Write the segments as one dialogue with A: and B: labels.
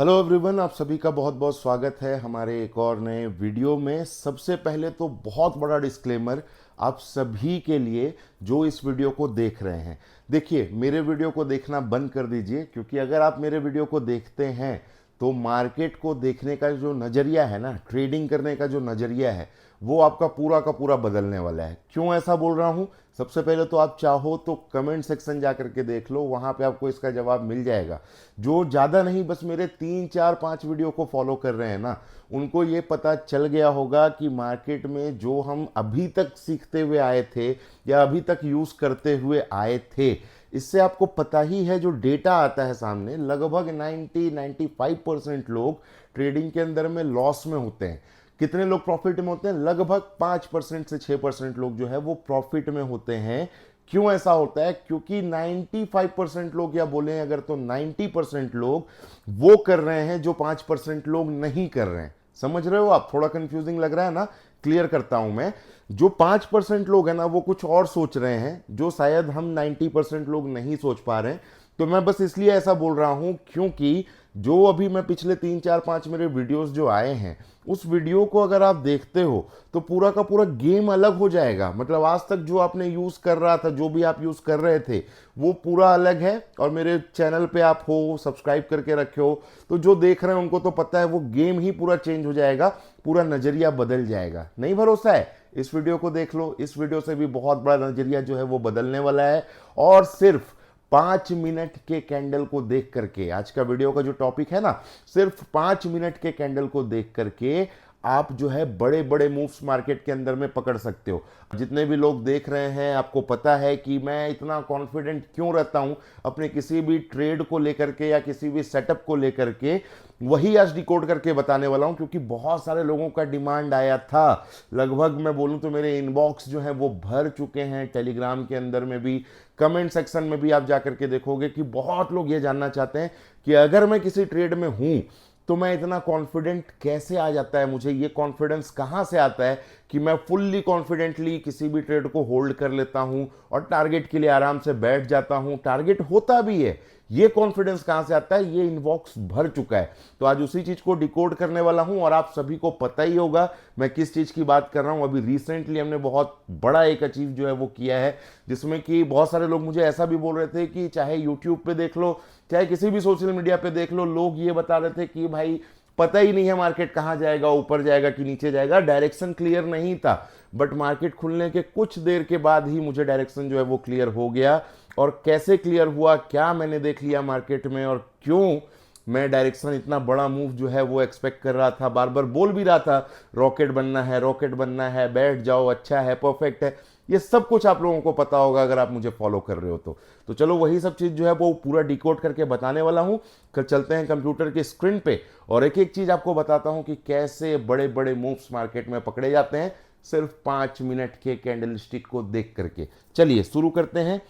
A: Hello everyone, आप सभी का बहुत बहुत स्वागत है हमारे एक और नए वीडियो में। सबसे पहले तो बहुत बड़ा डिस्क्लेमर आप सभी के लिए जो इस वीडियो को देख रहे हैं। देखिए, मेरे वीडियो को देखना बंद कर दीजिए, क्योंकि अगर आप मेरे वीडियो को देखते हैं तो मार्केट को देखने का जो नज़रिया है ना, ट्रेडिंग करने का जो नज़रिया है, वो आपका पूरा का पूरा बदलने वाला है। क्यों ऐसा बोल रहा हूँ? सबसे पहले तो आप चाहो तो कमेंट सेक्शन जा करके देख लो, वहाँ पे आपको इसका जवाब मिल जाएगा। जो ज़्यादा नहीं, बस मेरे 3 4 5 वीडियो को फॉलो कर रहे हैं ना, उनको ये पता चल गया होगा कि मार्केट में जो हम अभी तक सीखते हुए आए थे या अभी तक यूज़ करते हुए आए थे, इससे आपको पता ही है, जो डेटा आता है सामने, लगभग 90-95% लोग ट्रेडिंग के अंदर में लॉस में होते हैं। कितने लोग प्रॉफिट में होते हैं? लगभग 5% से 6% लोग जो है वो प्रॉफिट में होते हैं। क्यों ऐसा होता है? क्योंकि 95% लोग, या बोले अगर तो 90% लोग वो कर रहे हैं जो 5% लोग नहीं कर रहे हैं। समझ रहे हो आप? थोड़ा कंफ्यूजिंग लग रहा है ना? क्लियर करता हूं मैं। जो 5% लोग हैं ना, वो कुछ और सोच रहे हैं जो शायद हम 90% लोग नहीं सोच पा रहे हैं। तो मैं बस इसलिए ऐसा बोल रहा हूं क्योंकि जो अभी मैं पिछले 3 4 5 मेरे वीडियोस जो आए हैं, उस वीडियो को अगर आप देखते हो तो पूरा का पूरा गेम अलग हो जाएगा। मतलब आज तक जो आपने यूज कर रहा था, जो भी आप यूज कर रहे थे, वो पूरा अलग है। और मेरे चैनल पे आप हो, सब्सक्राइब करके रखे हो, तो जो देख रहे हैं उनको तो पता है वो गेम ही पूरा चेंज हो जाएगा, पूरा नजरिया बदल जाएगा। नहीं भरोसा है? इस वीडियो को देख लो। इस वीडियो से भी बहुत बड़ा नजरिया जो है वो बदलने वाला है। और सिर्फ 5 मिनट के कैंडल को देख करके, आज का वीडियो का जो टॉपिक है ना, सिर्फ 5 मिनट के कैंडल को देख करके आप जो है बड़े बड़े मूव्स मार्केट के अंदर में पकड़ सकते हो। जितने भी लोग देख रहे हैं, आपको पता है कि मैं इतना कॉन्फिडेंट क्यों रहता हूं अपने किसी भी ट्रेड को लेकर के या किसी भी सेटअप को लेकर के, वही आज डिकोड करके बताने वाला हूं। क्योंकि बहुत सारे लोगों का डिमांड आया था। लगभग मैं बोलूं तो मेरे इनबॉक्स जो है वो भर चुके हैं। टेलीग्राम के अंदर में भी, कमेंट सेक्शन में भी आप जाकर के देखोगे कि बहुत लोग ये जानना चाहते हैं कि अगर मैं किसी ट्रेड में हूं तो मैं इतना कॉन्फिडेंट कैसे आ जाता है, मुझे ये कॉन्फिडेंस कहां से आता है कि मैं फुल्ली कॉन्फिडेंटली किसी भी ट्रेड को होल्ड कर लेता हूं और टारगेट के लिए आराम से बैठ जाता हूं, टारगेट होता भी है। ये कॉन्फिडेंस कहां से आता है? ये इनबॉक्स भर चुका है। तो आज उसी चीज को डिकोड करने वाला हूं। और आप सभी को पता ही होगा मैं किस चीज की बात कर रहा हूं। अभी रिसेंटली हमने बहुत बड़ा एक अचीव जो है वो किया है, जिसमें कि बहुत सारे लोग मुझे ऐसा भी बोल रहे थे कि चाहे यूट्यूब पे देख लो, चाहे किसी भी सोशल मीडिया पे देख लो, लोग ये बता रहे थे कि भाई पता ही नहीं है मार्केट कहां जाएगा, ऊपर जाएगा कि नीचे जाएगा। डायरेक्शन क्लियर नहीं था। बट मार्केट खुलने के कुछ देर के बाद ही मुझे डायरेक्शन जो है वो क्लियर हो गया। और कैसे क्लियर हुआ, क्या मैंने देख लिया मार्केट में, और क्यों मैं डायरेक्शन, इतना बड़ा मूव जो है वो एक्सपेक्ट कर रहा था, बार बार बोल भी रहा था रॉकेट बनना है, रॉकेट बनना है, बैठ जाओ, अच्छा है, परफेक्ट है, ये सब कुछ आप लोगों को पता होगा अगर आप मुझे फॉलो कर रहे हो तो चलो वही सब चीज जो है वो पूरा डिकोड करके बताने वाला हूं। कल चलते हैं कंप्यूटर की स्क्रीन पे और एक एक चीज आपको बताता हूं कि कैसे बड़े बड़े मूव्स मार्केट में पकड़े जाते हैं सिर्फ 5 मिनट के कैंडल स्टिक को देख करके। चलिए शुरू करते हैं।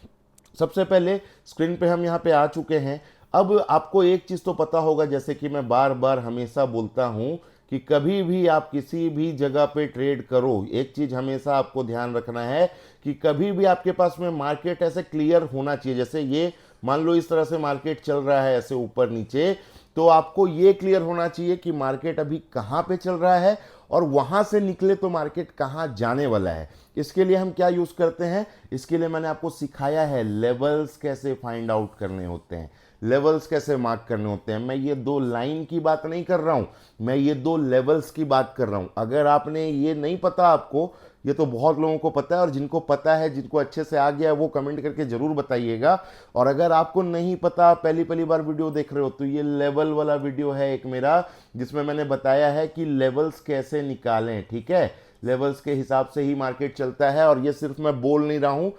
A: सबसे पहले स्क्रीन पे हम यहाँ पे आ चुके हैं। अब आपको एक चीज तो पता होगा, जैसे कि मैं बार बार हमेशा बोलता हूं कि कभी भी आप किसी भी जगह पे ट्रेड करो, एक चीज हमेशा आपको ध्यान रखना है कि कभी भी आपके पास में मार्केट ऐसे क्लियर होना चाहिए। जैसे ये मान लो इस तरह से मार्केट चल रहा है ऐसे ऊपर नीचे, तो आपको ये क्लियर होना चाहिए कि मार्केट अभी कहाँ पे चल रहा है और वहां से निकले तो मार्केट कहाँ जाने वाला है। इसके लिए हम क्या यूज करते हैं? इसके लिए मैंने आपको सिखाया है लेवल्स कैसे फाइंड आउट करने होते हैं, लेवल्स कैसे मार्क करने होते हैं। मैं ये 2 लाइन की बात नहीं कर रहा हूं, मैं ये 2 लेवल्स की बात कर रहा हूं। अगर आपने ये नहीं पता, आपको ये तो बहुत लोगों को पता है, और जिनको पता है, जिनको अच्छे से आ गया है, वो कमेंट करके जरूर बताइएगा। और अगर आपको नहीं पता, पहली पहली बार वीडियो देख रहे हो, तो ये लेवल वाला वीडियो है एक मेरा, जिसमें मैंने बताया है कि लेवल्स कैसे निकालें। ठीक है, लेवल्स के हिसाब से ही मार्केट चलता है। और ये सिर्फ मैं बोल नहीं रहा हूं,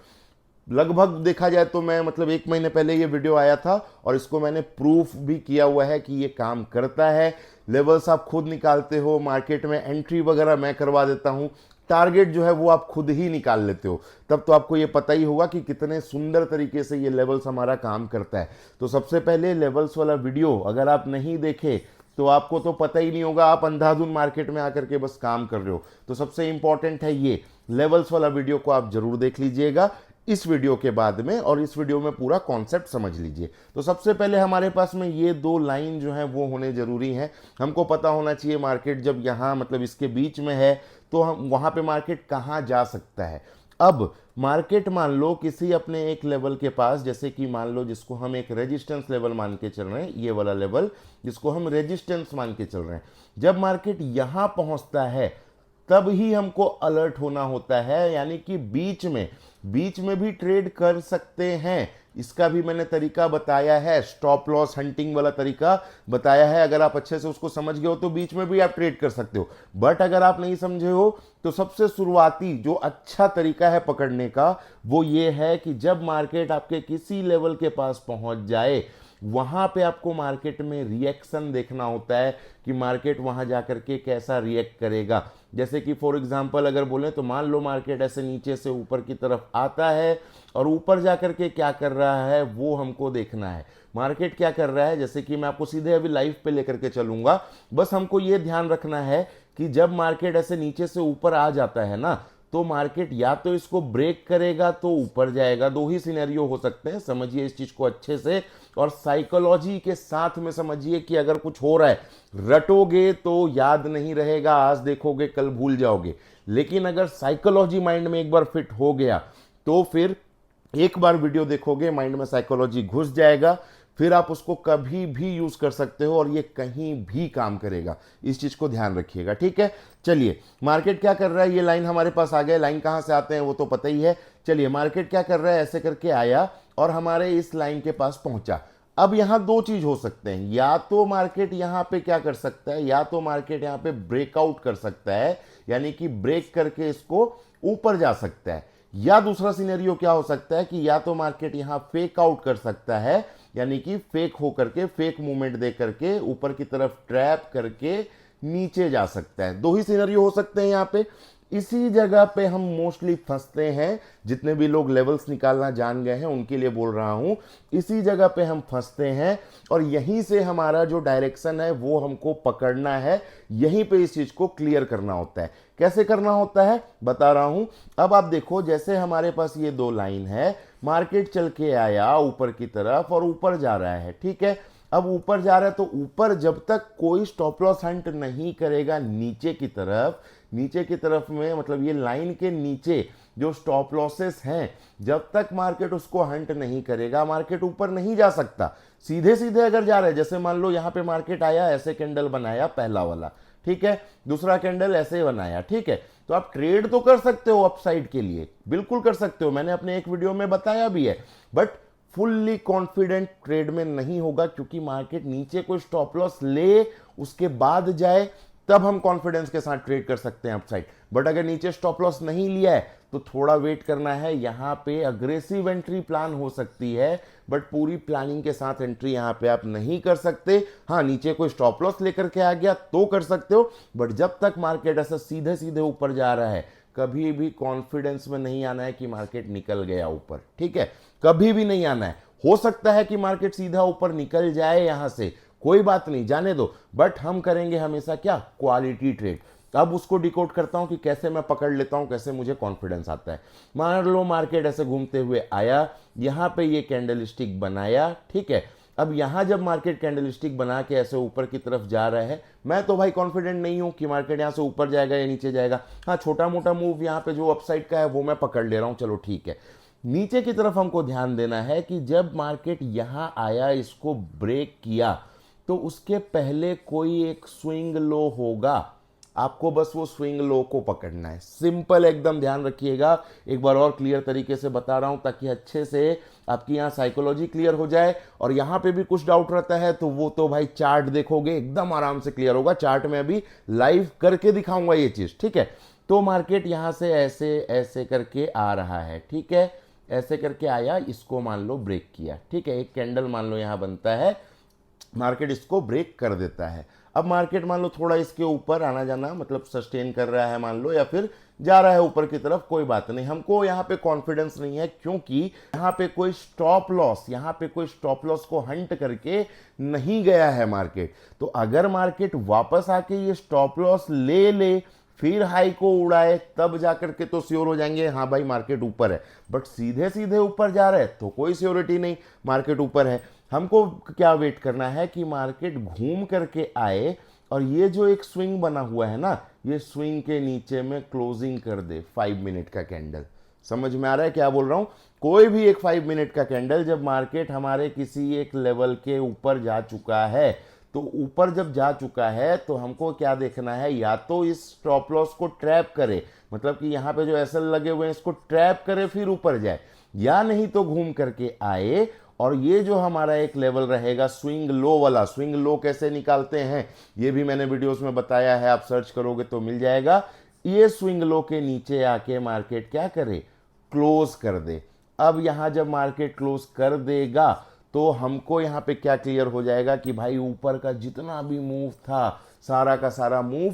A: लगभग देखा जाए तो मैं, मतलब 1 महीने पहले ये वीडियो आया था और इसको मैंने प्रूफ भी किया हुआ है कि ये काम करता है। लेवल्स आप खुद निकालते हो, मार्केट में एंट्री वगैरह मैं करवा देता हूं, टारगेट जो है वो आप खुद ही निकाल लेते हो। तब तो आपको ये पता ही होगा कि कितने सुंदर तरीके से ये लेवल्स हमारा काम करता है। तो सबसे पहले लेवल्स वाला वीडियो अगर आप नहीं देखे तो आपको तो पता ही नहीं होगा, आप अंधाधुन मार्केट में आकर के बस काम कर रहे हो। तो सबसे इंपॉर्टेंट है ये लेवल्स वाला वीडियो को आप जरूर देख लीजिएगा। इस वीडियो के बाद में, और इस वीडियो में पूरा कॉन्सेप्ट समझ लीजिए। तो सबसे पहले हमारे पास में ये दो लाइन जो है वो होने जरूरी हैं। हमको पता होना चाहिए मार्केट जब यहाँ मतलब इसके बीच में है तो हम वहाँ पे मार्केट कहाँ जा सकता है। अब मार्केट मान लो किसी अपने एक लेवल के पास, जैसे कि मान लो जिसको हम एक रेजिस्टेंस लेवल मान के चल रहे हैं, ये वाला लेवल जिसको हम रेजिस्टेंस मान के चल रहे हैं, जब मार्केट यहां पहुंचता है तब ही हमको अलर्ट होना होता है। यानी कि बीच में भी ट्रेड कर सकते हैं, इसका भी मैंने तरीका बताया है, स्टॉप लॉस हंटिंग वाला तरीका बताया है। अगर आप अच्छे से उसको समझ गए हो तो बीच में भी आप ट्रेड कर सकते हो। बट अगर आप नहीं समझे हो तो सबसे शुरुआती जो अच्छा तरीका है पकड़ने का वो ये है कि जब मार्केट आपके किसी लेवल के पास पहुंच जाए, वहां पे आपको मार्केट में रिएक्शन देखना होता है कि मार्केट वहां जाकर के कैसा रिएक्ट करेगा। जैसे कि फॉर एग्जांपल अगर बोलें तो मान लो मार्केट ऐसे नीचे से ऊपर की तरफ आता है और ऊपर जाकर के क्या कर रहा है वो हमको देखना है। मार्केट क्या कर रहा है, जैसे कि मैं आपको सीधे अभी लाइव पे लेकर के चलूंगा, बस हमको ये ध्यान रखना है कि जब मार्केट ऐसे नीचे से ऊपर आ जाता है ना, तो मार्केट या तो इसको ब्रेक करेगा तो ऊपर जाएगा। दो ही सिनेरियो हो सकते हैं, समझिए इस चीज को अच्छे से, और साइकोलॉजी के साथ में समझिए कि अगर कुछ हो रहा है, रटोगे तो याद नहीं रहेगा, आज देखोगे कल भूल जाओगे। लेकिन अगर साइकोलॉजी माइंड में एक बार फिट हो गया तो फिर एक बार वीडियो देखोगे माइंड में साइकोलॉजी घुस जाएगा, फिर आप उसको कभी भी यूज कर सकते हो और ये कहीं भी काम करेगा। इस चीज को ध्यान रखिएगा, ठीक है। चलिए मार्केट क्या कर रहा है, ये लाइन हमारे पास आ गए। लाइन कहां से आते हैं वो तो पता ही है। चलिए मार्केट क्या कर रहा है, ऐसे करके आया और हमारे इस लाइन के पास पहुंचा। अब यहां दो चीज हो सकते हैं, या तो मार्केट यहां पे क्या कर सकता है, या तो मार्केट यहां पे ब्रेकआउट कर सकता है, यानी कि ब्रेक करके इसको ऊपर जा सकता है। या दूसरा सिनेरियो क्या हो सकता है कि या तो मार्केट यहां फेक आउट कर सकता है, यानी कि फेक हो करके, फेक मूवमेंट दे करके ऊपर की तरफ ट्रैप करके नीचे जा सकता है। दो ही सिनेरियो हो सकते हैं यहां पे। इसी जगह पे हम मोस्टली फंसते हैं, जितने भी लोग लेवल्स निकालना जान गए हैं उनके लिए बोल रहा हूं, इसी जगह पे हम फंसते हैं और यहीं से हमारा जो डायरेक्शन है वो हमको पकड़ना है। यहीं पे इस चीज को क्लियर करना होता है। कैसे करना होता है बता रहा हूं। अब आप देखो, जैसे हमारे पास ये दो लाइन है, मार्केट चल के आया ऊपर की तरफ और ऊपर जा रहा है, ठीक है। अब ऊपर जा रहा है तो ऊपर जब तक कोई स्टॉप लॉस हंट नहीं करेगा नीचे की तरफ, नीचे की तरफ में मतलब ये लाइन के नीचे जो स्टॉप लॉसेस हैं, जब तक मार्केट उसको हंट नहीं करेगा मार्केट ऊपर नहीं जा सकता। सीधे सीधे अगर जा रहा है, जैसे मान लो यहां पे मार्केट आया, ऐसे कैंडल बनाया पहला वाला, ठीक है, दूसरा कैंडल ऐसे बनाया, ठीक है, तो आप ट्रेड तो कर सकते हो अपसाइड के लिए, बिल्कुल कर सकते हो, मैंने अपने एक वीडियो में बताया भी है। बट फुल्ली कॉन्फिडेंट ट्रेड में नहीं होगा, क्योंकि मार्केट नीचे कोई स्टॉप लॉस ले उसके बाद जाए तब हम कॉन्फिडेंस के साथ ट्रेड कर सकते हैं अपसाइड। बट अगर नीचे स्टॉप लॉस नहीं लिया है तो थोड़ा वेट करना है। यहां पे अग्रेसिव एंट्री प्लान हो सकती है, बट पूरी प्लानिंग के साथ एंट्री यहां पे आप नहीं कर सकते। हाँ, नीचे कोई स्टॉप लॉस लेकर के आ गया तो कर सकते हो, बट जब तक मार्केट ऐसा सीधे सीधे ऊपर जा रहा है, कभी भी कॉन्फिडेंस में नहीं आना है कि मार्केट निकल गया ऊपर, ठीक है, कभी भी नहीं आना है। हो सकता है कि मार्केट सीधा ऊपर निकल जाए यहां से, कोई बात नहीं, जाने दो, बट हम करेंगे हमेशा क्या, क्वालिटी ट्रेड। अब उसको डिकोड करता हूं कि कैसे मैं पकड़ लेता हूं, कैसे मुझे कॉन्फिडेंस आता है। मान लो मार्केट ऐसे घूमते हुए आया, यहां पे ये कैंडल स्टिक बनाया, ठीक है। अब यहां जब मार्केट कैंडल स्टिक बना के ऐसे ऊपर की तरफ जा रहा है, मैं तो भाई कॉन्फिडेंट नहीं हूं कि मार्केट यहां से ऊपर जाएगा या नीचे जाएगा। हाँ, छोटा मोटा मूव यहां पे जो अपसाइड का है वो मैं पकड़ ले रहा हूं, चलो ठीक है। नीचे की तरफ हमको ध्यान देना है कि जब मार्केट यहां आया, इसको ब्रेक किया, तो उसके पहले कोई एक स्विंग लो होगा, आपको बस वो स्विंग लो को पकड़ना है। सिंपल एकदम, ध्यान रखिएगा, एक बार और क्लियर तरीके से बता रहा हूं ताकि अच्छे से आपकी यहां साइकोलॉजी क्लियर हो जाए। और यहां पे भी कुछ डाउट रहता है तो वो तो भाई चार्ट देखोगे एकदम आराम से क्लियर होगा। चार्ट में अभी लाइव करके दिखाऊंगा ये चीज, ठीक है। तो मार्केट यहां से ऐसे ऐसे करके आ रहा है, ठीक है, ऐसे करके आया, इसको मान लो ब्रेक किया, ठीक है, एक कैंडल मान लो यहां बनता है, मार्केट इसको ब्रेक कर देता है। अब मार्केट मान लो थोड़ा इसके ऊपर आना जाना मतलब सस्टेन कर रहा है मान लो, या फिर जा रहा है ऊपर की तरफ, कोई बात नहीं, हमको यहाँ पे कॉन्फिडेंस नहीं है क्योंकि यहाँ पे कोई स्टॉप लॉस, यहाँ पे कोई स्टॉप लॉस को हंट करके नहीं गया है मार्केट। तो अगर मार्केट वापस आके ये स्टॉप लॉस ले ले फिर हाई को उड़ाए, तब जाकर के तो श्योर हो जाएंगे हाँ भाई मार्केट ऊपर है। बट सीधे सीधे ऊपर जा रहा है तो कोई श्योरिटी नहीं मार्केट ऊपर है। हमको क्या वेट करना है कि मार्केट घूम करके आए और ये जो एक स्विंग बना हुआ है ना, ये स्विंग के नीचे में क्लोजिंग कर दे 5 मिनट का कैंडल। समझ में आ रहा है क्या बोल रहा हूं? कोई भी एक 5 मिनट का कैंडल, जब मार्केट हमारे किसी एक लेवल के ऊपर जा चुका है, तो ऊपर जब जा चुका है तो हमको क्या देखना है, या तो इस स्टॉप लॉस को ट्रैप करे, मतलब कि यहाँ पे जो एसएल लगे हुए हैं इसको ट्रैप करे फिर ऊपर जाए, या नहीं तो घूम करके आए और ये जो हमारा एक लेवल रहेगा स्विंग लो वाला। स्विंग लो कैसे निकालते हैं ये भी मैंने वीडियोस में बताया है, आप सर्च करोगे तो मिल जाएगा। ये स्विंग लो के नीचे आके मार्केट क्या करे, क्लोज कर दे। अब यहां जब मार्केट क्लोज कर देगा तो हमको यहां पे क्या क्लियर हो जाएगा कि भाई ऊपर का जितना भी मूव था सारा का सारा मूव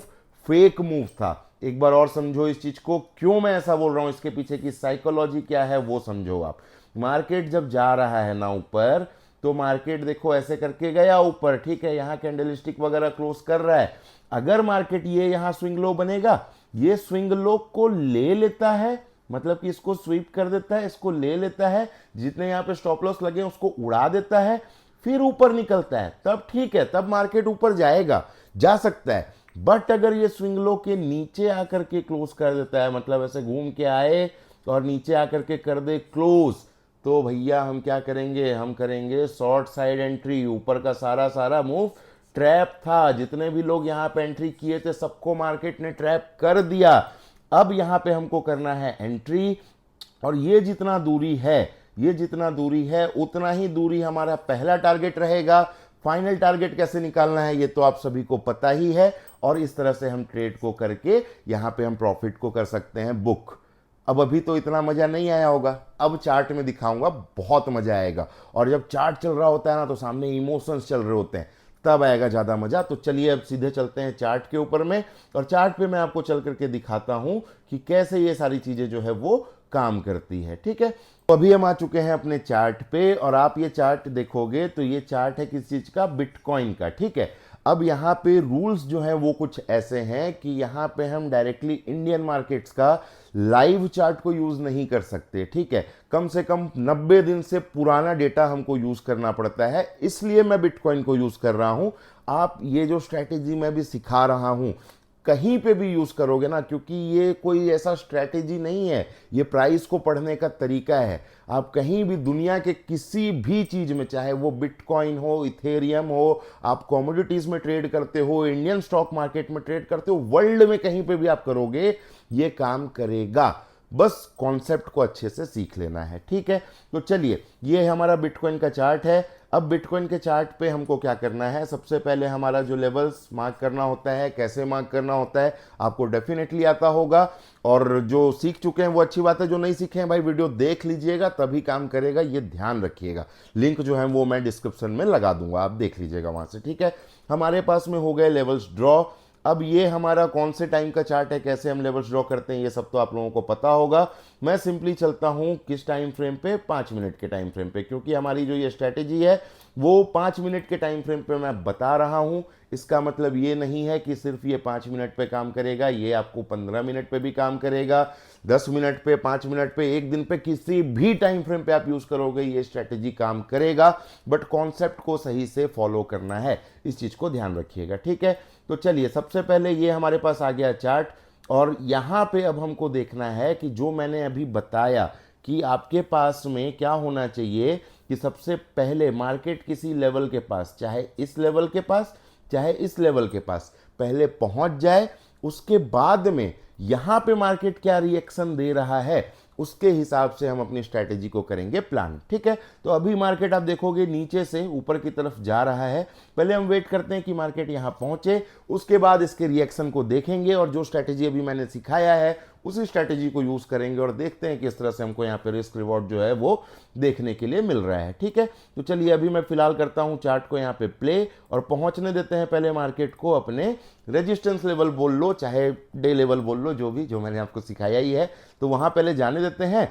A: फेक मूव था। एक बार और समझो इस चीज को, क्यों मैं ऐसा बोल रहा हूं, इसके पीछे की साइकोलॉजी क्या है वो समझो आप। मार्केट जब जा रहा है ना ऊपर, तो मार्केट देखो ऐसे करके गया ऊपर, ठीक है, यहां कैंडलस्टिक वगैरह क्लोज कर रहा है। अगर मार्केट ये यहां स्विंग लो बनेगा, ये स्विंग लो को ले लेता है, मतलब कि इसको स्वीप कर देता है, इसको ले लेता है, जितने यहां पे स्टॉप लॉस लगे उसको उड़ा देता है, फिर ऊपर निकलता है, तब ठीक है, तब मार्केट ऊपर जाएगा, जा सकता है। बट अगर ये स्विंग लो के नीचे आकर के क्लोज कर देता है, मतलब ऐसे घूम के आए और नीचे आकर के कर दे क्लोज, तो भैया हम क्या करेंगे, हम करेंगे शॉर्ट साइड एंट्री। ऊपर का सारा सारा मूव ट्रैप था, जितने भी लोग यहाँ पे एंट्री किए थे सबको मार्केट ने ट्रैप कर दिया। अब यहाँ पे हमको करना है एंट्री, और ये जितना दूरी है, ये जितना दूरी है उतना ही दूरी हमारा पहला टारगेट रहेगा। फाइनल टारगेट कैसे निकालना है ये तो आप सभी को पता ही है, और इस तरह से हम ट्रेड को करके यहाँ पे हम प्रॉफिट को कर सकते हैं बुक। अब अभी तो इतना मजा नहीं आया होगा, अब चार्ट में दिखाऊंगा, बहुत मजा आएगा। और जब चार्ट चल रहा होता है ना तो सामने इमोशंस चल रहे होते हैं, तब आएगा ज्यादा मजा। तो चलिए अब सीधे चलते हैं चार्ट के ऊपर में, और चार्ट पे मैं आपको चल करके दिखाता हूं कि कैसे ये सारी चीजें जो है वो काम करती है, ठीक है। तो अभी हम आ चुके हैं अपने चार्ट पे, और आप ये चार्ट देखोगे तो ये चार्ट है किस चीज का, बिटकॉइन का, ठीक है। अब यहाँ पे रूल्स जो हैं वो कुछ ऐसे हैं कि यहाँ पे हम डायरेक्टली इंडियन मार्केट्स का लाइव चार्ट को यूज नहीं कर सकते, ठीक है। कम से कम 90 दिन से पुराना डेटा हमको यूज करना पड़ता है, इसलिए मैं बिटकॉइन को यूज कर रहा हूं। आप ये जो स्ट्रैटेजी मैं भी सिखा रहा हूं कहीं पे भी यूज करोगे ना, क्योंकि ये कोई ऐसा स्ट्रैटेजी नहीं है, ये प्राइस को पढ़ने का तरीका है। आप कहीं भी दुनिया के किसी भी चीज में, चाहे वो बिटकॉइन हो, इथेरियम हो, आप कमोडिटीज में ट्रेड करते हो, इंडियन स्टॉक मार्केट में ट्रेड करते हो, वर्ल्ड में कहीं पे भी आप करोगे ये काम करेगा। बस कॉन्सेप्ट को अच्छे से सीख लेना है, ठीक है। तो चलिए ये हमारा बिटकॉइन का चार्ट है। अब बिटकॉइन के चार्ट पे हमको क्या करना है, सबसे पहले हमारा जो लेवल्स मार्क करना होता है, कैसे मार्क करना होता है आपको डेफिनेटली आता होगा, और जो सीख चुके हैं वो अच्छी बात है, जो नहीं सीखे हैं भाई वीडियो देख लीजिएगा तभी काम करेगा, ये ध्यान रखिएगा। लिंक जो है वो मैं डिस्क्रिप्शन में लगा दूंगा, आप देख लीजिएगा वहां से, ठीक है। हमारे पास में हो गए लेवल्स ड्रॉ। अब ये हमारा कौन से टाइम का चार्ट है, कैसे हम लेवल्स ड्रॉ करते हैं, ये सब तो आप लोगों को पता होगा। मैं सिंपली चलता हूं किस टाइम फ्रेम पे, 5 मिनट के टाइम फ्रेम पे, क्योंकि हमारी जो ये स्ट्रैटेजी है वो 5 मिनट के टाइम फ्रेम पे मैं बता रहा हूं। इसका मतलब ये नहीं है कि सिर्फ ये 5 मिनट पे काम करेगा, ये आपको 15 मिनट पे भी काम करेगा, 10 मिनट पे, 5 मिनट पे, एक दिन पे, किसी भी टाइम फ्रेम पे आप यूज करोगे ये स्ट्रैटेजी काम करेगा। बट कॉन्सेप्ट को सही से फॉलो करना है, इस चीज को ध्यान रखिएगा, ठीक है। तो चलिए सबसे पहले ये हमारे पास आ गया चार्ट, और यहां पे अब हमको देखना है कि जो मैंने अभी बताया कि आपके पास में क्या होना चाहिए, कि सबसे पहले मार्केट किसी लेवल के पास, चाहे इस लेवल के पास चाहे इस लेवल के पास, पहले पहुंच जाए, उसके बाद में यहां पे मार्केट क्या रिएक्शन दे रहा है उसके हिसाब से हम अपनी स्ट्रैटेजी को करेंगे प्लान, ठीक है। तो अभी मार्केट आप देखोगे नीचे से ऊपर की तरफ जा रहा है, पहले हम वेट करते हैं कि मार्केट यहां पहुंचे, उसके बाद इसके रिएक्शन को देखेंगे, और जो स्ट्रैटेजी अभी मैंने सिखाया है उसी स्ट्रैटेजी को यूज करेंगे, और देखते हैं किस तरह से हमको यहाँ पे रिस्क रिवॉर्ड जो है वो देखने के लिए मिल रहा है, ठीक है। तो चलिए अभी मैं फिलहाल करता हूँ चार्ट को यहाँ पे प्ले, और पहुंचने देते हैं पहले मार्केट को अपने रेजिस्टेंस लेवल बोल लो, चाहे डे लेवल बोल लो, जो भी, जो मैंने आपको सिखाया ही है, तो वहां पहले जाने देते हैं।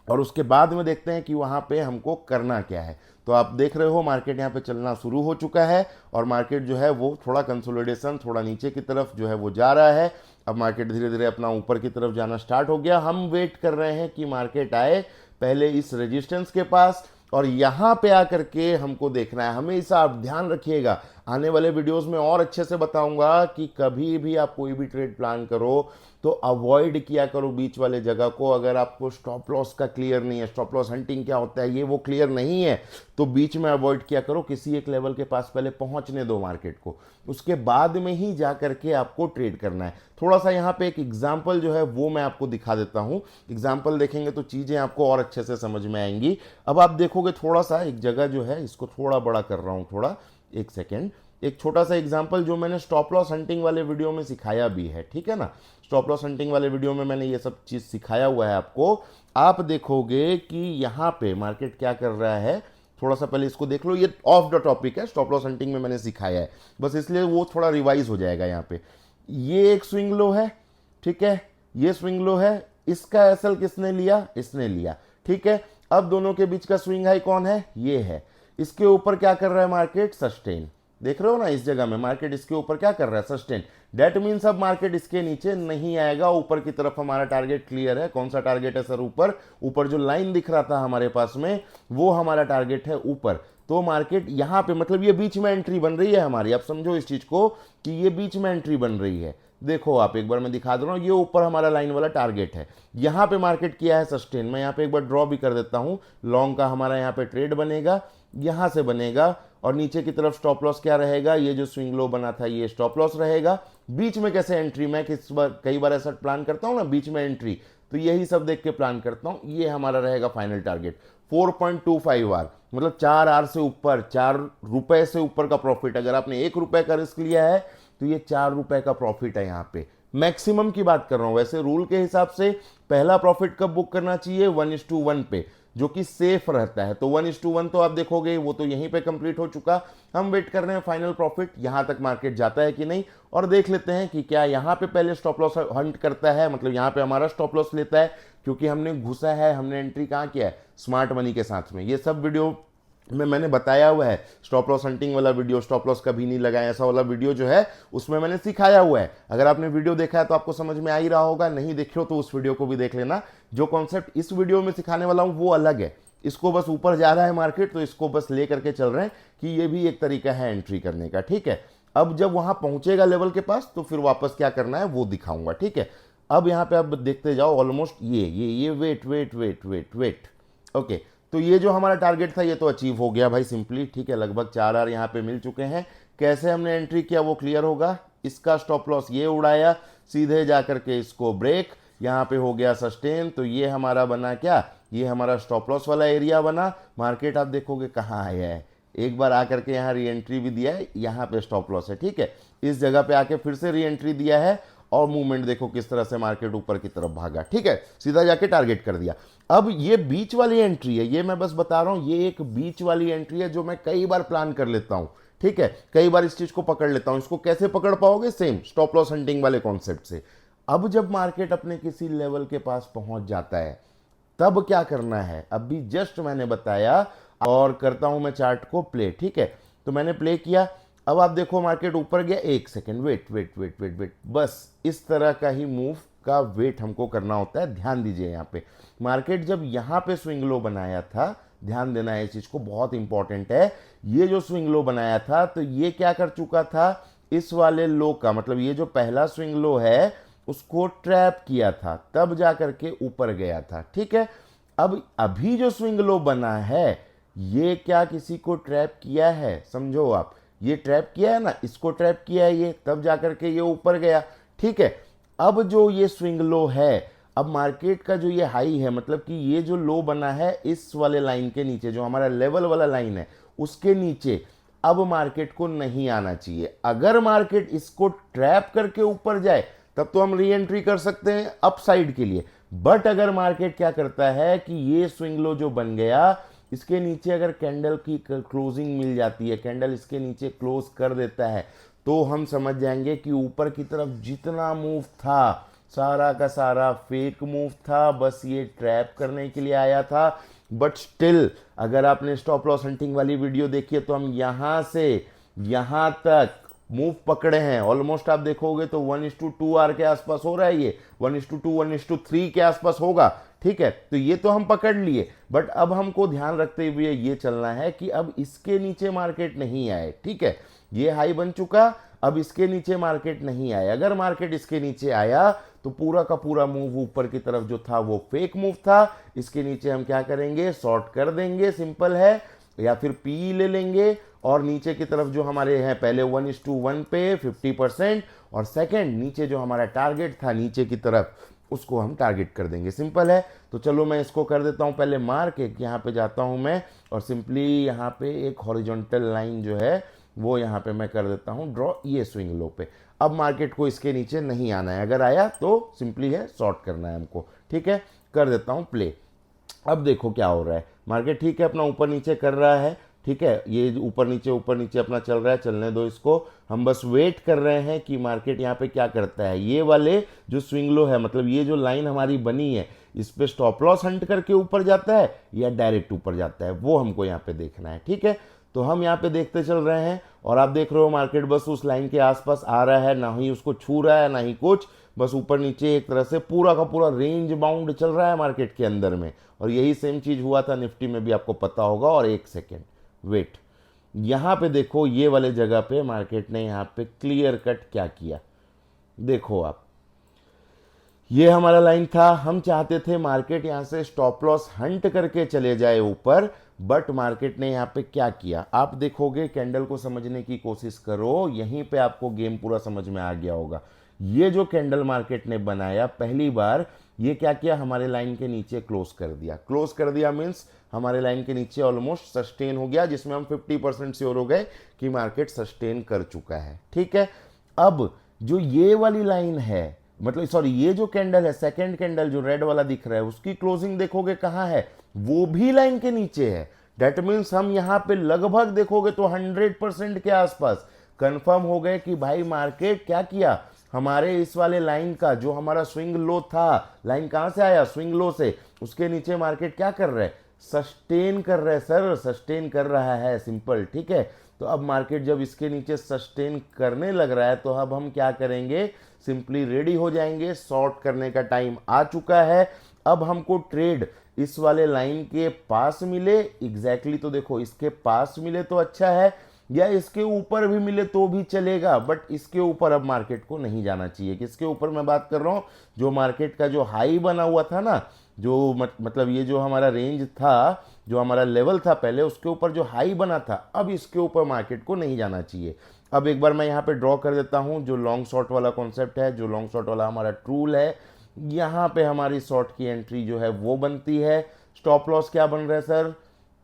A: और उसके बाद में देखते हैं कि वहाँ पे हमको करना क्या है। तो आप देख रहे हो मार्केट यहाँ पे चलना शुरू हो चुका है और मार्केट जो है वो थोड़ा कंसोलिडेशन, थोड़ा नीचे की तरफ जो है वो जा रहा है। अब मार्केट धीरे धीरे अपना ऊपर की तरफ जाना स्टार्ट हो गया। हम वेट कर रहे हैं कि मार्केट आए पहले इस रेजिस्टेंस के पास, और यहाँ पे आकर के हमको देखना है। हमेशा आप ध्यान रखिएगा, आने वाले वीडियोस में और अच्छे से बताऊंगा कि कभी भी आप कोई भी ट्रेड प्लान करो तो अवॉइड किया करो बीच वाले जगह को। अगर आपको स्टॉप लॉस का क्लियर नहीं है, स्टॉप लॉस हंटिंग क्या होता है ये वो क्लियर नहीं है, तो बीच में अवॉइड किया करो। किसी एक लेवल के पास पहले पहुंचने दो मार्केट को, उसके बाद में ही जा करके आपको ट्रेड करना है। थोड़ा सा यहाँ पे एक एग्जाम्पल जो है वो मैं आपको दिखा देता हूँ। एग्जाम्पल देखेंगे तो चीज़ें आपको और अच्छे से समझ में आएंगी। अब आप देखोगे थोड़ा सा एक जगह जो है, इसको थोड़ा बड़ा कर रहा हूँ, थोड़ा एक सेकेंड। एक छोटा सा एग्जांपल जो मैंने स्टॉप लॉस हंटिंग वाले वीडियो में सिखाया भी है, ठीक है ना। स्टॉप लॉस हंटिंग वाले वीडियो में मैंने ये सब चीज़ सिखाया हुआ है आपको। आप देखोगे कि यहाँ पे मार्केट क्या कर रहा है। थोड़ा सा पहले इसको देख लो, ये ऑफ द टॉपिक है, स्टॉप लॉस हंटिंग में मैंने सिखाया है, बस इसलिए वो थोड़ा रिवाइज हो जाएगा। यहाँ पे ये एक स्विंग लो है, ठीक है, ये स्विंग लो है। इसका एसएल किसने लिया? इसने लिया, ठीक है। अब दोनों के बीच का स्विंग हाई कौन है? ये है। इसके ऊपर क्या कर रहा है मार्केट? सस्टेन। देख रहे हो ना, इस जगह में मार्केट इसके ऊपर क्या कर रहा है? सस्टेन। डेट मीन्स अब मार्केट इसके नीचे नहीं आएगा, ऊपर की तरफ हमारा टारगेट क्लियर है। कौन सा टारगेट है सर? ऊपर। ऊपर जो लाइन दिख रहा था हमारे पास में वो हमारा टारगेट है ऊपर। तो मार्केट यहाँ पे मतलब ये बीच में एंट्री बन रही है हमारी। आप समझो इस चीज को कि ये बीच में एंट्री बन रही है। देखो आप एक बार मैं दिखा दे रहा हूँ, ये ऊपर हमारा लाइन वाला टारगेट है। यहाँ पे मार्केट किया है सस्टेन। मैं यहाँ पे एक बार ड्रॉ भी कर देता हूँ। लॉन्ग का हमारा यहाँ पे ट्रेड बनेगा, यहाँ से बनेगा, और नीचे की तरफ स्टॉप लॉस क्या रहेगा? ये जो स्विंग लो बना था ये स्टॉप लॉस रहेगा। बीच में कैसे एंट्री? मैं कई बार ऐसा प्लान करता हूँ ना बीच में एंट्री, तो यही सब देख के प्लान करता हूँ। ये हमारा रहेगा फाइनल टारगेट 4.25 आर, मतलब 4 आर से ऊपर, 4 रुपए से ऊपर का प्रॉफिट। अगर आपने 1 रुपए का रिस्क लिया है तो ये 4 रुपए का प्रॉफिट है। यहाँ पे मैक्सिमम की बात कर रहा हूं। वैसे रूल के हिसाब से पहला प्रॉफिट कब बुक करना चाहिए? 1:1 पे, जो कि सेफ रहता है। तो 1:1 तो आप देखोगे वो तो यहीं पे कंप्लीट हो चुका। हम वेट कर रहे हैं फाइनल प्रॉफिट, यहां तक मार्केट जाता है कि नहीं, और देख लेते हैं कि क्या यहां पे पहले स्टॉप लॉस हंट करता है, मतलब यहां पे हमारा स्टॉप लॉस लेता है, क्योंकि हमने घुसा है, हमने एंट्री कहां किया है? स्मार्ट मनी के साथ में। ये सब वीडियो में मैंने बताया हुआ है। स्टॉप लॉस हंटिंग वाला वीडियो, स्टॉप लॉस कभी नहीं लगाया ऐसा वाला वीडियो जो है उसमें मैंने सिखाया हुआ है। अगर आपने वीडियो देखा है तो आपको समझ में आ ही रहा होगा, नहीं देखे हो तो उस वीडियो को भी देख लेना। जो कॉन्सेप्ट इस वीडियो में सिखाने वाला हूं वो अलग है। इसको बस ऊपर जा रहा है मार्केट तो इसको बस ले करके चल रहे हैं कि ये भी एक तरीका है एंट्री करने का, ठीक है। अब जब वहां पहुंचेगा लेवल के पास तो फिर वापस क्या करना है वो दिखाऊंगा, ठीक है। अब यहाँ पे आप देखते जाओ, ऑलमोस्ट ये wait wait wait wait wait, okay. तो ये जो हमारा टारगेट था ये तो अचीव हो गया भाई सिंपली, ठीक है। लगभग 4 आर यहाँ पे मिल चुके हैं। कैसे हमने एंट्री किया वो क्लियर होगा। इसका स्टॉप लॉस ये उड़ाया, सीधे जाकर के इसको ब्रेक, यहाँ पे हो गया सस्टेन। तो ये हमारा बना क्या? ये हमारा स्टॉप लॉस वाला एरिया बना। मार्केट आप देखोगे कहाँ आया है, एक बार आकर के यहाँ री एंट्री भी दिया है, यहाँ पे स्टॉप लॉस है, ठीक है। इस जगह पे आके फिर से री एंट्री दिया है, और मूवमेंट देखो किस तरह से मार्केट ऊपर की तरफ भागा, ठीक है। सीधा जाके टारगेट कर दिया। अब ये बीच वाली एंट्री है, ये मैं बस बता रहा हूं, ये एक बीच वाली एंट्री है जो मैं कई बार प्लान कर लेता हूं, ठीक है। कई बार इस चीज को पकड़ लेता हूं। इसको कैसे पकड़ पाओगे? सेम स्टॉप लॉस हंटिंग वाले कॉन्सेप्ट से। अब जब मार्केट अपने किसी लेवल के पास पहुंच जाता है तब क्या करना है अभी जस्ट मैंने बताया। और करता हूं मैं चार्ट को प्ले, ठीक है। तो मैंने प्ले किया। अब आप देखो मार्केट ऊपर गया, एक second, wait wait wait wait wait, बस इस तरह का ही मूव का वेट हमको करना होता है। ध्यान दीजिए यहाँ पे मार्केट जब यहाँ पे स्विंग लो बनाया था, ध्यान देना है इस चीज को, बहुत इंपॉर्टेंट है। ये जो स्विंग लो बनाया था तो ये क्या कर चुका था? इस वाले लो का मतलब ये जो पहला स्विंग लो है उसको ट्रैप किया था, तब जा करके ऊपर गया था, ठीक है। अब अभी जो स्विंग लो बना है ये क्या किसी को ट्रैप किया है? समझो आप, ये ट्रैप किया है ना, इसको ट्रैप किया है ये, तब जाकर के ये ऊपर गया, ठीक है। अब जो ये स्विंग लो है, अब मार्केट का जो ये हाई है, मतलब कि ये जो लो बना है इस वाले लाइन के नीचे, जो हमारा लेवल वाला लाइन है उसके नीचे, अब मार्केट को नहीं आना चाहिए। अगर मार्केट इसको ट्रैप करके ऊपर जाए तब तो हम री एंट्री कर सकते हैं अपसाइड के लिए। बट अगर मार्केट क्या करता है कि ये स्विंग लो जो बन गया इसके नीचे अगर कैंडल की क्लोजिंग मिल जाती है, कैंडल इसके नीचे क्लोज कर देता है, तो हम समझ जाएंगे कि ऊपर की तरफ जितना मूव था सारा का सारा फेक मूव था, बस ये ट्रैप करने के लिए आया था। बट स्टिल अगर आपने स्टॉप लॉस हंटिंग वाली वीडियो देखी है तो हम यहां से यहां तक मूव पकड़े हैं। ऑलमोस्ट आप देखोगे तो 1:2 आर के आसपास हो रहा है, ये 1:2 1:3 के आसपास होगा। ठीक है, तो ये तो हम पकड़ लिए, बट अब हमको ध्यान रखते हुए ये चलना है कि अब इसके नीचे मार्केट नहीं आए। ठीक है, ये हाई बन चुका, अब इसके नीचे मार्केट नहीं आया। अगर मार्केट इसके नीचे आया तो पूरा का पूरा मूव ऊपर की तरफ जो था वो फेक मूव था। इसके नीचे हम क्या करेंगे, शॉर्ट कर देंगे, सिंपल है, या फिर पी ले लेंगे। और नीचे की तरफ जो हमारे हैं पहले 1:1 पे 50%, और सेकंड नीचे जो हमारा टारगेट था नीचे की तरफ उसको हम टारगेट कर देंगे। सिंपल है। तो चलो मैं इसको कर देता हूं पहले मार्क, एक यहाँ पे जाता हूं मैं और सिंपली यहाँ पे एक हॉरिजॉन्टल लाइन जो है वो यहाँ पे मैं कर देता हूँ ड्रॉ, ये स्विंग लो पे। अब मार्केट को इसके नीचे नहीं आना है, अगर आया तो सिंपली है शॉर्ट करना है हमको। ठीक है, कर देता हूँ प्ले। अब देखो क्या हो रहा है, मार्केट ठीक है अपना ऊपर नीचे कर रहा है। ठीक है, ये ऊपर नीचे अपना चल रहा है, चलने दो इसको। हम बस वेट कर रहे हैं कि मार्केट यहाँ पे क्या करता है। ये वाले जो स्विंग लो है, मतलब ये जो लाइन हमारी बनी है, इस पे स्टॉप लॉस हंट करके ऊपर जाता है या डायरेक्ट ऊपर जाता है, वो हमको यहाँ पे देखना है। ठीक है, तो हम यहाँ पे देखते चल रहे हैं और आप देख रहे हो मार्केट बस उस लाइन के आसपास आ रहा है, ना ही उसको छू रहा है ना ही कुछ, बस ऊपर नीचे एक तरह से पूरा का पूरा रेंज बाउंड चल रहा है मार्केट के अंदर में। और यही सेम चीज हुआ था निफ्टी में भी, आपको पता होगा। और एक सेकेंड वेट, यहां पे देखो ये वाले जगह पे मार्केट ने यहां पे क्लियर कट क्या किया, देखो आप, ये हमारा लाइन था। हम चाहते थे मार्केट यहां से स्टॉप लॉस हंट करके चले जाए ऊपर, बट मार्केट ने यहां पे क्या किया आप देखोगे। कैंडल को समझने की कोशिश करो, यहीं पे आपको गेम पूरा समझ में आ गया होगा। ये जो कैंडल मार्केट ने बनाया पहली बार, ये क्या किया, हमारे लाइन के नीचे क्लोज कर दिया। क्लोज कर दिया मीन्स हमारे लाइन के नीचे ऑलमोस्ट सस्टेन हो गया, जिसमें हम 50% श्योर हो गए कि मार्केट सस्टेन कर चुका है। ठीक है, अब जो ये वाली लाइन है, मतलब सॉरी ये जो कैंडल है, सेकंड कैंडल जो रेड वाला दिख रहा है, उसकी क्लोजिंग देखोगे कहां है, वो भी लाइन के नीचे है। डेट मीन्स हम यहां पे लगभग देखोगे तो 100% के आसपास कंफर्म हो गए कि भाई मार्केट क्या किया, हमारे इस वाले लाइन का जो हमारा स्विंग लो था, लाइन कहां से आया, स्विंग लो से, उसके नीचे मार्केट क्या कर रहा है, सस्टेन कर रहा है सर, सस्टेन कर रहा है, सिंपल। ठीक है, तो अब मार्केट जब इसके नीचे सस्टेन करने लग रहा है तो अब हम क्या करेंगे, सिंपली रेडी हो जाएंगे, शॉर्ट करने का टाइम आ चुका है। अब हमको ट्रेड इस वाले लाइन के पास मिले, एग्जैक्टली तो देखो इसके पास मिले तो अच्छा है, या इसके ऊपर भी मिले तो भी चलेगा, बट इसके ऊपर अब मार्केट को नहीं जाना चाहिए। किसके ऊपर मैं बात कर रहा हूं, जो मार्केट का जो हाई बना हुआ था ना, जो मतलब ये जो हमारा रेंज था, जो हमारा लेवल था पहले, उसके ऊपर जो हाई बना था, अब इसके ऊपर मार्केट को नहीं जाना चाहिए। अब एक बार मैं यहाँ पे ड्रॉ कर देता हूँ जो लॉन्ग शॉर्ट वाला कॉन्सेप्ट है, जो लॉन्ग शॉर्ट वाला हमारा टूल है। यहाँ पे हमारी शॉर्ट की एंट्री जो है वो बनती है। स्टॉप लॉस क्या बन रहा है सर,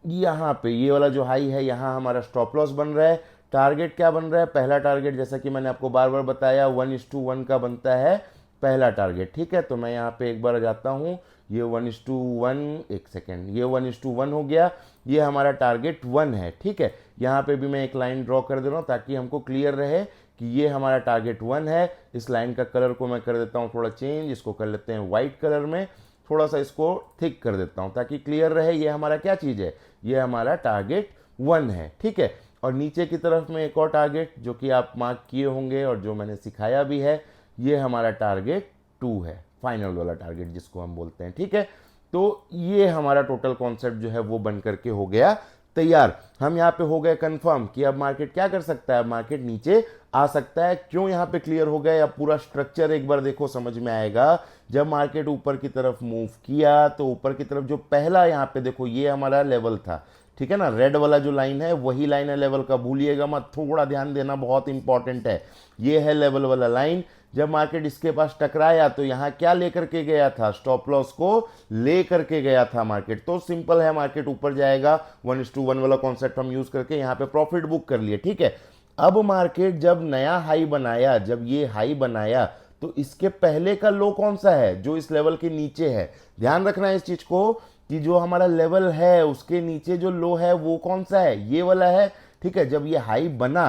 A: यहाँ पे ये वाला जो हाई है यहाँ हमारा स्टॉप लॉस बन रहा है। टारगेट क्या बन रहा है, पहला टारगेट जैसा कि मैंने आपको बार बार बताया 1:1 का बनता है पहला टारगेट। ठीक है, तो मैं यहाँ पे एक बार जाता हूँ, ये 1:1, एक सेकेंड, ये 1:1 हो गया, ये हमारा टारगेट 1 है। ठीक है, यहाँ पे भी मैं एक लाइन ड्रॉ कर दे रहा हूँ ताकि हमको क्लियर रहे कि ये हमारा टारगेट 1 है। इस लाइन का कलर को मैं कर देता हूँ थोड़ा चेंज, इसको कर लेते हैं वाइट कलर में, थोड़ा सा इसको थिक कर देता हूँ ताकि क्लियर रहे ये हमारा क्या चीज़ है, ये हमारा टारगेट 1 है। ठीक है, और नीचे की तरफ में एक और टारगेट जो कि आप मार्क किए होंगे और जो मैंने सिखाया भी है, ये हमारा टारगेट 2 है, फाइनल वाला टारगेट जिसको हम बोलते हैं। ठीक है, तो ये हमारा टोटल कॉन्सेप्ट जो है वो बन करके हो गया तैयार। हम यहाँ पे हो गए कंफर्म कि अब मार्केट क्या कर सकता है, मार्केट नीचे आ सकता है। क्यों यहाँ पे क्लियर हो गए, अब पूरा स्ट्रक्चर एक बार देखो समझ में आएगा। जब मार्केट ऊपर की तरफ मूव किया तो ऊपर की तरफ जो पहला यहाँ पे देखो ये हमारा लेवल था, ठीक है ना, रेड वाला जो लाइन है वही लाइन है लेवल का, भूलिएगा मत, थोड़ा ध्यान देना, बहुत इंपॉर्टेंट है। ये है लेवल वाला लाइन। जब मार्केट इसके पास टकराया तो यहाँ क्या लेकर के गया था, स्टॉप लॉस को लेकर के गया था मार्केट। तो सिंपल है, मार्केट ऊपर जाएगा, 1:1 वाला कॉन्सेप्ट हम यूज करके यहाँ पे प्रॉफिट बुक कर लिए। ठीक है, अब मार्केट जब नया हाई बनाया, जब ये हाई बनाया तो इसके पहले का लो कौन सा है, जो इस लेवल के नीचे है। ध्यान रखना है इस चीज को कि जो हमारा लेवल है उसके नीचे जो लो है वो कौन सा है, ये वाला है। ठीक है, जब ये हाई बना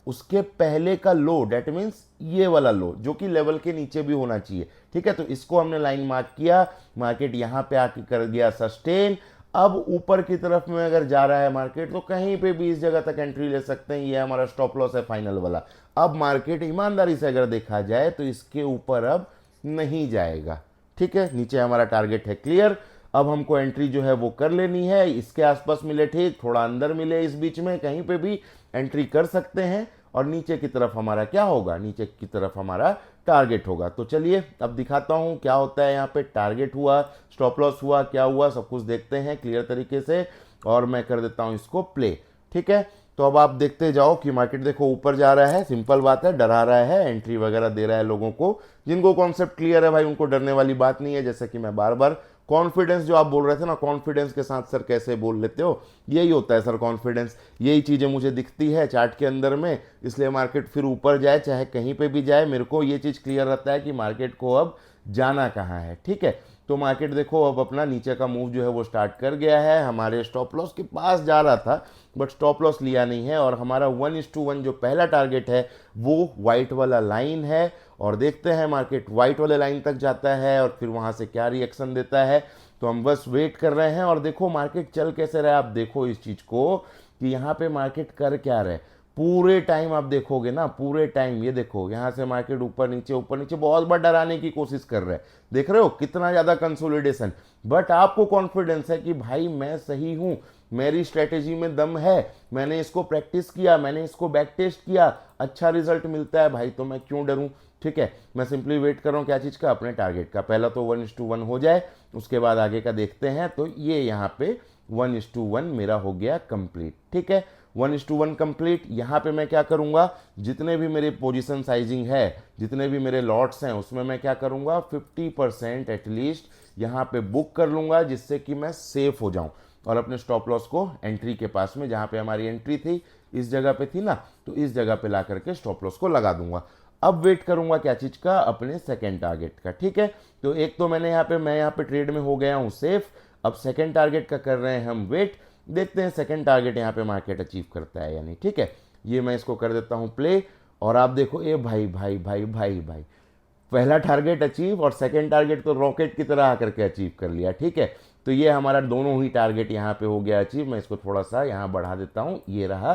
A: उसके पहले का लो, डेट मीन्स ये वाला लो जो कि लेवल के नीचे भी होना चाहिए। ठीक है, तो इसको हमने लाइन मार्क किया, मार्केट यहां पे आके कर गया सस्टेन। अब ऊपर की तरफ में अगर जा रहा है मार्केट तो कहीं पे भी इस जगह तक एंट्री ले सकते हैं, ये हमारा स्टॉप लॉस है फाइनल वाला। अब मार्केट ईमानदारी से अगर देखा जाए तो इसके ऊपर अब नहीं जाएगा। ठीक है, नीचे हमारा टारगेट है क्लियर। अब हमको एंट्री जो है वो कर लेनी है, इसके आसपास मिले ठीक, थोड़ा अंदर मिले, इस बीच में कहीं पे भी एंट्री कर सकते हैं। और नीचे की तरफ हमारा क्या होगा, नीचे की तरफ हमारा टारगेट होगा। तो चलिए अब दिखाता हूं क्या होता है यहाँ पे। टारगेट हुआ, स्टॉप लॉस हुआ, क्या हुआ, सब कुछ देखते हैं क्लियर तरीके से। और मैं कर देता हूं इसको प्ले। ठीक है, तो अब आप देखते जाओ कि मार्केट देखो ऊपर जा रहा है, सिंपल बात है, डरा रहा है, एंट्री वगैरह दे रहा है लोगों को। जिनको कॉन्सेप्ट क्लियर है भाई उनको डरने वाली बात नहीं है। जैसे कि मैं बार बार कॉन्फिडेंस जो आप बोल रहे थे ना, कॉन्फिडेंस के साथ सर कैसे बोल लेते हो, यही होता है सर कॉन्फिडेंस। यही चीज़ें मुझे दिखती है चार्ट के अंदर में, इसलिए मार्केट फिर ऊपर जाए चाहे कहीं पे भी जाए, मेरे को ये चीज़ क्लियर रहता है कि मार्केट को अब जाना कहाँ है। ठीक है, तो मार्केट देखो अब अपना नीचे का मूव जो है वो स्टार्ट कर गया है। हमारे स्टॉप लॉस के पास जा रहा था बट स्टॉप लॉस लिया नहीं है, और हमारा 1:1 जो पहला टारगेट है वो वाइट वाला लाइन है। और देखते हैं मार्केट वाइट वाले लाइन तक जाता है और फिर वहां से क्या रिएक्शन देता है। तो हम बस वेट कर रहे हैं। और देखो मार्केट चल कैसे रहा है, आप देखो इस चीज को कि यहाँ पे मार्केट कर क्या रहे। पूरे टाइम आप देखोगे ना, पूरे टाइम ये देखो यहाँ से मार्केट ऊपर नीचे बहुत बार डराने की कोशिश कर रहा है। देख रहे हो कितना ज्यादा कंसोलिडेशन, बट आपको कॉन्फिडेंस है कि भाई मैं सही हूं, मेरी स्ट्रेटेजी में दम है, मैंने इसको प्रैक्टिस किया, मैंने इसको बैक टेस्ट किया, अच्छा रिजल्ट मिलता है भाई, तो मैं क्यों डरूं। ठीक है, मैं सिंपली वेट कर रहा हूं क्या चीज का, अपने टारगेट का। पहला तो 1:1 हो जाए, उसके बाद आगे का देखते हैं। तो ये यहाँ पे 1:1 मेरा हो गया कंप्लीट। ठीक है, 1:1 कंप्लीट। यहाँ पे मैं क्या करूंगा, जितने भी मेरे पोजीशन साइजिंग है, जितने भी मेरे लॉट्स हैं, उसमें मैं क्या करूंगा 50% एटलीस्ट यहाँ पे बुक कर लूंगा, जिससे कि मैं सेफ हो जाऊं। और अपने स्टॉप लॉस को एंट्री के पास में, जहाँ पे हमारी एंट्री थी इस जगह पे थी ना, तो इस जगह पे ला करके स्टॉप लॉस को लगा दूंगा। अब वेट करूंगा क्या चीज का, अपने सेकेंड टारगेट का। ठीक है, तो एक तो मैं यहाँ पे ट्रेड में हो गया हूँ सेफ। अब सेकेंड टारगेट का कर रहे हैं हम वेट, देखते हैं सेकेंड टारगेट यहाँ पे मार्केट अचीव करता है यानी। ठीक है, ये मैं इसको कर देता हूँ प्ले। और आप देखो ए भाई भाई भाई भाई भाई, पहला टारगेट अचीव और सेकेंड टारगेट तो रॉकेट की तरह आकर के अचीव कर लिया। ठीक है, तो ये हमारा दोनों ही टारगेट यहाँ पे हो गया अचीव। मैं इसको थोड़ा सा यहाँ बढ़ा देता हूँ, ये रहा।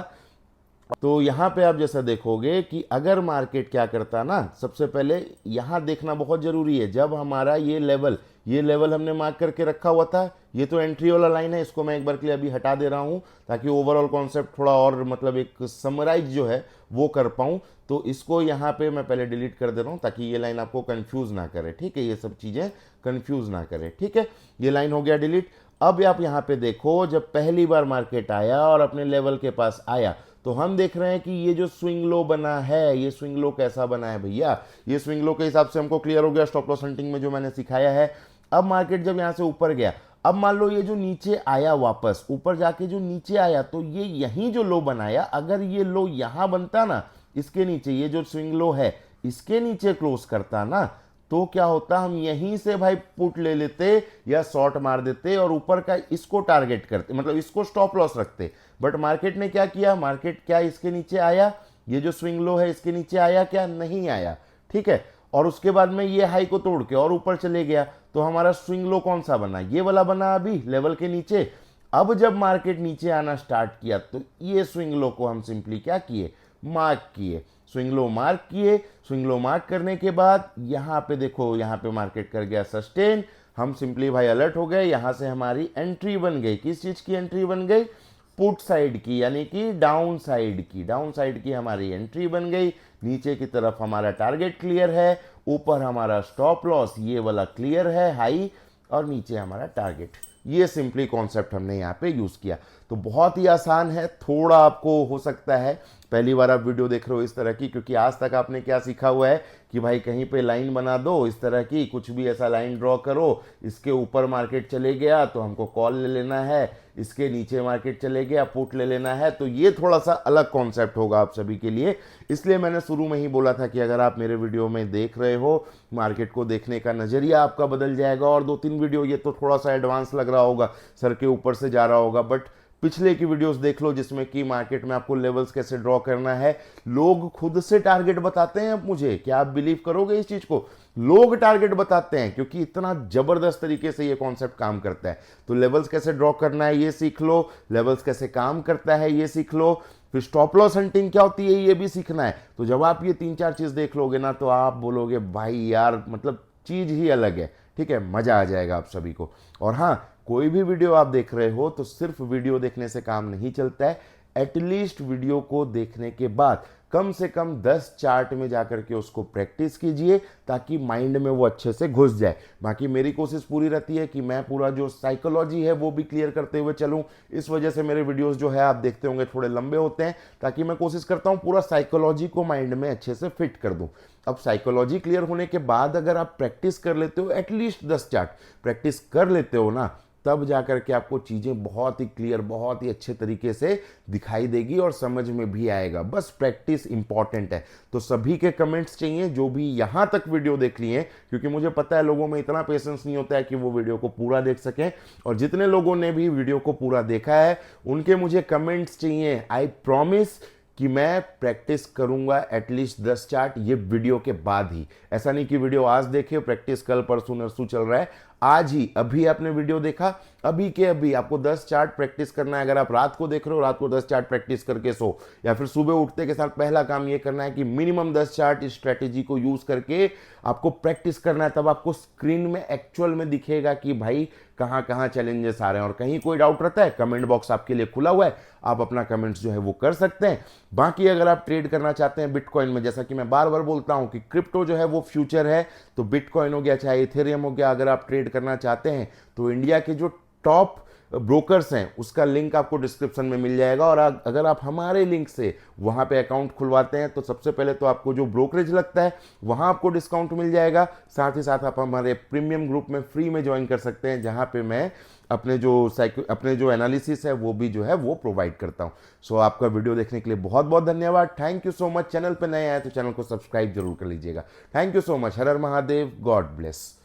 A: तो यहाँ पे आप जैसा देखोगे कि अगर मार्केट क्या करता ना, सबसे पहले यहाँ देखना बहुत जरूरी है। जब हमारा ये लेवल हमने मार्क करके रखा हुआ था, ये तो एंट्री वाला लाइन है, इसको मैं एक बार के लिए अभी हटा दे रहा हूँ ताकि ओवरऑल कॉन्सेप्ट थोड़ा और मतलब एक समराइज जो है वो कर पाऊँ। तो इसको यहाँ पे मैं पहले डिलीट कर दे रहा हूँ ताकि ये लाइन आपको कंफ्यूज ना करे। ठीक है, ये सब चीज़ें कंफ्यूज ना करे। ठीक है, ये लाइन हो गया डिलीट। अब आप यहाँ पे देखो, जब पहली बार मार्केट आया और अपने लेवल के पास आया, तो हम देख रहे हैं कि ये जो स्विंग लो बना है, ये स्विंग लो कैसा बना है भैया, ये स्विंग लो के हिसाब से हमको क्लियर हो गया स्टॉप लॉस हंटिंग में जो मैंने सिखाया है। अब मार्केट जब यहाँ से ऊपर गया, अब मान लो ये जो नीचे आया, वापस ऊपर जाके जो नीचे आया, तो ये यही जो लो बनाया, अगर ये लो यहां बनता ना, इसके नीचे ये जो स्विंग लो है इसके नीचे क्लोज करता ना, तो क्या होता, हम यहीं से भाई पुट ले लेते या शॉर्ट मार देते और ऊपर का इसको टारगेट करते, मतलब इसको स्टॉप लॉस रखते। बट मार्केट ने क्या किया, मार्केट क्या इसके नीचे आया, ये जो स्विंग लो है इसके नीचे आया क्या, नहीं आया। ठीक है, और उसके बाद में ये हाई को तोड़ के और ऊपर चले गया, तो हमारा स्विंग लो कौन सा बना, ये वाला बना अभी लेवल के नीचे। अब जब मार्केट नीचे आना स्टार्ट किया तो ये स्विंग लो को हम सिंपली क्या किए, मार्क किए, स्विंग लो मार्क किए। स्विंग लो मार्क करने के बाद यहाँ पे देखो, यहाँ पे मार्केट कर गया सस्टेन। हम सिंपली भाई अलर्ट हो गए, यहाँ से हमारी एंट्री बन गई, किस चीज की एंट्री बन गई, पुट साइड की, यानी कि डाउन साइड की हमारी एंट्री बन गई। नीचे की तरफ हमारा टारगेट क्लियर है, ऊपर हमारा स्टॉप लॉस ये वाला क्लियर है हाई, और नीचे हमारा टारगेट। ये सिंपली कॉन्सेप्ट हमने यहाँ पे यूज किया। तो बहुत ही आसान है, थोड़ा आपको हो सकता है पहली बार आप वीडियो देख रहे हो इस तरह की, क्योंकि आज तक आपने क्या सीखा हुआ है कि भाई कहीं पे लाइन बना दो इस तरह की, कुछ भी ऐसा लाइन ड्रॉ करो, इसके ऊपर मार्केट चले गया तो हमको कॉल ले लेना है, इसके नीचे मार्केट चले गया पुट ले लेना है। तो ये थोड़ा सा अलग कॉन्सेप्ट होगा आप सभी के लिए, इसलिए मैंने शुरू में ही बोला था कि अगर आप मेरे वीडियो में देख रहे हो, मार्केट को देखने का नजरिया आपका बदल जाएगा। और 2-3 वीडियो ये तो थोड़ा सा एडवांस लग रहा होगा, सर के ऊपर से जा रहा होगा, बट पिछले की वीडियोस देख लो जिसमें कि मार्केट में आपको लेवल्स कैसे ड्रॉ करना है। लोग खुद से टारगेट बताते हैं अब मुझे, क्या आप बिलीव करोगे इस चीज को? लोग टारगेट बताते हैं क्योंकि इतना जबरदस्त तरीके से ये कॉन्सेप्ट काम करता है। तो लेवल्स कैसे ड्रॉ करना है ये सीख लो, लेवल्स कैसे काम करता है ये सीख लो, फिर स्टॉप लॉस हंटिंग क्या होती है ये भी सीखना है। तो जब आप ये 3-4 चीज देख लोगे ना तो आप बोलोगे भाई यार मतलब चीज ही अलग है। ठीक है, मजा आ जाएगा आप सभी को। और हाँ, कोई भी वीडियो आप देख रहे हो तो सिर्फ वीडियो देखने से काम नहीं चलता है। एटलीस्ट वीडियो को देखने के बाद कम से कम 10 चार्ट में जाकर के उसको प्रैक्टिस कीजिए ताकि माइंड में वो अच्छे से घुस जाए। बाकी मेरी कोशिश पूरी रहती है कि मैं पूरा जो साइकोलॉजी है वो भी क्लियर करते हुए चलूं। इस वजह से मेरे वीडियोस जो है आप देखते होंगे थोड़े लंबे होते हैं, ताकि मैं कोशिश करता हूं पूरा साइकोलॉजी को माइंड में अच्छे से फिट कर दूं। अब साइकोलॉजी क्लियर होने के बाद अगर आप प्रैक्टिस कर लेते हो, एटलीस्ट 10 चार्ट प्रैक्टिस कर लेते हो ना, तब जाकर के आपको चीजें बहुत ही क्लियर, बहुत ही अच्छे तरीके से दिखाई देगी और समझ में भी आएगा। बस प्रैक्टिस इंपॉर्टेंट है। तो सभी के कमेंट्स चाहिए जो भी यहां तक वीडियो देख लिए, क्योंकि मुझे पता है लोगों में इतना पेशेंस नहीं होता है कि वो वीडियो को पूरा देख सकें। और जितने लोगों ने भी वीडियो को पूरा देखा है उनके मुझे कमेंट्स चाहिए। आई प्रॉमिस कि मैं प्रैक्टिस करूंगा एटलीस्ट 10 चार्ट ये वीडियो के बाद ही। ऐसा नहीं कि वीडियो आज देखे, प्रैक्टिस कल परसों नरसों चल रहा है। आज ही अभी आपने वीडियो देखा, अभी के अभी आपको 10 चार्ट प्रैक्टिस करना है। अगर आप रात को देख रहे हो, रात को 10 चार्ट प्रैक्टिस करके सो, या फिर सुबह उठते के साथ पहला काम ये करना है कि मिनिमम 10 चार्ट इस स्ट्रेटेजी को यूज करके आपको प्रैक्टिस करना है। तब आपको स्क्रीन में एक्चुअल में दिखेगा कि भाई कहां कहां चैलेंजेस आ रहे हैं। और कहीं कोई डाउट रहता है, कमेंट बॉक्स आपके लिए खुला हुआ है, आप अपना कमेंट्स जो है वो कर सकते हैं। बाकी अगर आप ट्रेड करना चाहते हैं बिटकॉइन में, जैसा कि मैं बार बार बोलता हूं कि क्रिप्टो जो है वो फ्यूचर है, तो बिटकॉइन हो गया चाहे इथेरियम हो गया, अगर आप ट्रेड करना चाहते हैं तो इंडिया के जो टॉप ब्रोकर्स हैं उसका लिंक आपको डिस्क्रिप्शन में मिल जाएगा। और अगर आप हमारे लिंक से वहां पे अकाउंट खुलवाते हैं तो सबसे पहले तो आपको जो ब्रोकरेज लगता है वहां आपको डिस्काउंट मिल जाएगा। साथ ही साथ आप हमारे प्रीमियम ग्रुप में फ्री में ज्वाइन कर सकते हैं, जहां पे मैं अपने जो एनालिसिस है वो भी जो है वो प्रोवाइड करता हूं। सो आपका वीडियो देखने के लिए बहुत बहुत धन्यवाद। Thank you so much. Channel पे नए आए तो चैनल को सब्सक्राइब जरूर कर लीजिएगा। Thank you so much. Her her Mahadev. God bless.